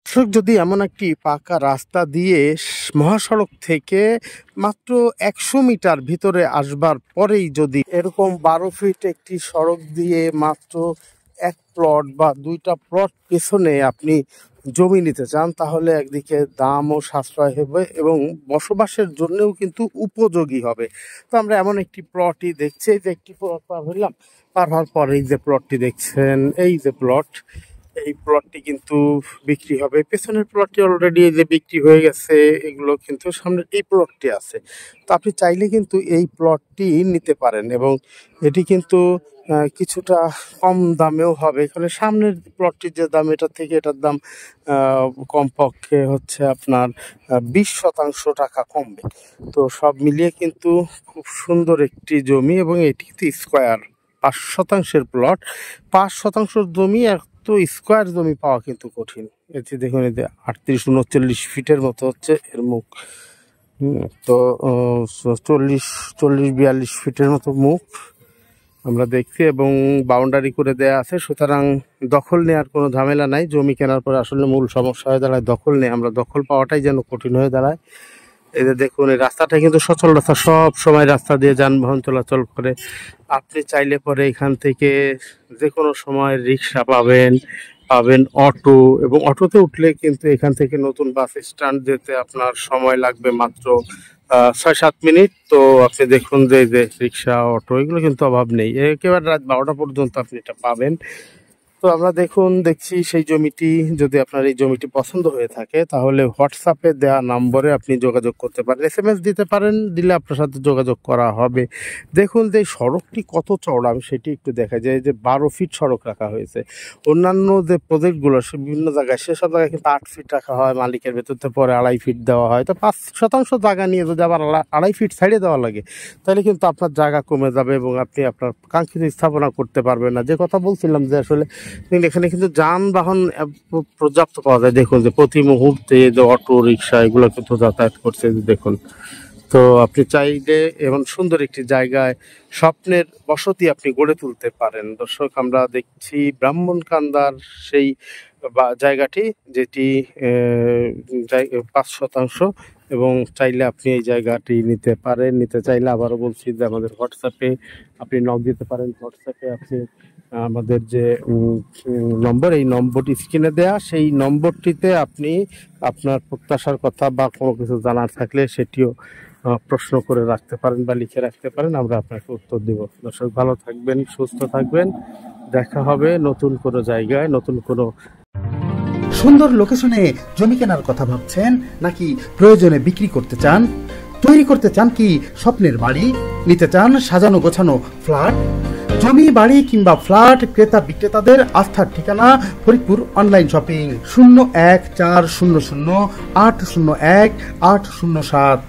দর্শক, যদি এমন একটি পাকা রাস্তা দিয়ে মহাসড়ক থেকে মাত্র 100 মিটার ভিতরে আসবার পরেই যদি এরকম 12 ফিট একটি সড়ক দিয়ে মাত্র এক প্লট বা দুইটা প্লট পেছনে আপনি জমি নিতে চান, তাহলে একদিকে দামও সাশ্রয় হবে এবং বসবাসের জন্যও কিন্তু উপযোগী হবে। তো আমরা এমন একটি প্লটই দেখছি। এই যে একটি প্লট পার হইলাম, পার হওয়ার পরে এই যে প্লটটি দেখছেন, এই যে প্লট, এই প্লটটি কিন্তু বিক্রি হবে। পেছনের প্লটটি অলরেডি এই যে বিক্রি হয়ে গেছে, এগুলো কিন্তু সামনের এই প্লটটি আছে। তো আপনি চাইলে কিন্তু এই প্লটটি নিতে পারেন এবং এটি কিন্তু কিছুটা কম দামেও হবে। এখানে সামনের প্লটটির যে দাম, এটার থেকে এটার দাম কমপক্ষে হচ্ছে আপনার 20% টাকা কমবে। তো সব মিলিয়ে কিন্তু খুব সুন্দর একটি জমি এবং এটি কিন্তু স্কোয়ার 5% প্লট। 5% জমি এত স্কোয়ার জমি পাওয়া কিন্তু কঠিন। এটি দেখুন, এতে 38-39 ফিটের মতো হচ্ছে এর মুখ। তো 40-42 ফিটের মতো মুখ আমরা দেখছি এবং বাউন্ডারি করে দেয়া আছে। সুতরাং দখল নেওয়ার কোনো ঝামেলা নাই। জমি কেনার পরে আসলে মূল সমস্যা হয়ে দাঁড়ায় দখল নেই, আমরা দখল পাওয়াটাই যেন কঠিন হয়ে দাঁড়ায়। এই যে দেখুন, এই রাস্তাটা কিন্তু সচল রাস্তা, সব সময় রাস্তা দিয়ে যানবাহন চলাচল করে। আপনি চাইলে পরে এখান থেকে যে কোনো সময় রিক্সা পাবেন, অটো, এবং অটোতে উঠলে কিন্তু এখান থেকে নতুন বাস স্ট্যান্ড যেতে আপনার সময় লাগবে মাত্র 6-7 মিনিট। তো আপনি দেখুন যে রিক্সা, অটো এগুলো কিন্তু অভাব নেই। একেবারে রাত 12টা পর্যন্ত আপনি এটা পাবেন। তো আমরা দেখছি সেই জমিটি, যদি আপনার এই জমিটি পছন্দ হয়ে থাকে তাহলে হোয়াটসঅ্যাপে দেওয়া নম্বরে আপনি যোগাযোগ করতে পারেন, SMS দিতে পারেন, দিলে আপনার সাথে যোগাযোগ করা হবে। দেখুন যে সড়কটি কত চওড়া, আমি সেটি একটু দেখা যায় যে 12 ফিট সড়ক রাখা হয়েছে। অন্যান্য যে প্রজেক্টগুলো সে বিভিন্ন জায়গায়, সেসব জায়গায় কিন্তু 8 ফিট রাখা হয়, মালিকের ভেতরতে পরে 2.5 ফিট দেওয়া হয়। তো 5% জায়গা নিয়ে যদি আবার 2.5 ফিট সাইডে দেওয়া লাগে, তাহলে কিন্তু আপনার জায়গা কমে যাবে এবং আপনি আপনার কাঙ্ক্ষিত স্থাপনা করতে পারবেন না। যে কথা বলছিলাম যে আসলে এখানে কিন্তু যানবাহন পর্যাপ্ত পাওয়া যায়। দেখুন যে প্রতি মুহূর্তে যে অটো, রিক্সা এগুলো কিন্তু যাতায়াত করছে, দেখুন। তো আপনি চাইলে এমন সুন্দর একটি জায়গায় স্বপ্নের বসতি আপনি গড়ে তুলতে পারেন। দর্শক, আমরা দেখছি ব্রাহ্মণকান্দার সেই জায়গাটি, যেটি 5%, এবং চাইলে আপনি এই জায়গাটি নিতে পারেন। নিতে চাইলে আবারও বলছি যে আমাদের হোয়াটসঅ্যাপে আপনি নক দিতে পারেন। হোয়াটসঅ্যাপে আপনি আমাদের যে নম্বর, এই নম্বরটি স্ক্রিনে দেয়া, সেই নম্বরটিতে আপনি আপনার প্রত্যাশার কথা বা কোনো কিছু জানার থাকলে সেটিও প্রশ্ন করে রাখতে পারেন বা লিখে রাখতে পারেন, আমরা আপনাকে উত্তর দেব। দর্শক, ভালো থাকবেন, সুস্থ থাকবেন। দেখা হবে নতুন কোনো জায়গায়, নতুন কোনো সুন্দর লোকেশনে জমি কেনার কথা ভাবছেন, নাকি প্রয়োজনে বিক্রি করতে চান? তৈরি করতে চান কি স্বপ্নের বাড়ি? নিতে চান সাজানো গোছানো ফ্ল্যাট? জমি, বাড়ি কিংবা ফ্ল্যাট ক্রেতা বিক্রেতাদের আস্থার ঠিকানা ফরিদপুর অনলাইন শপিং। 01400 801 807।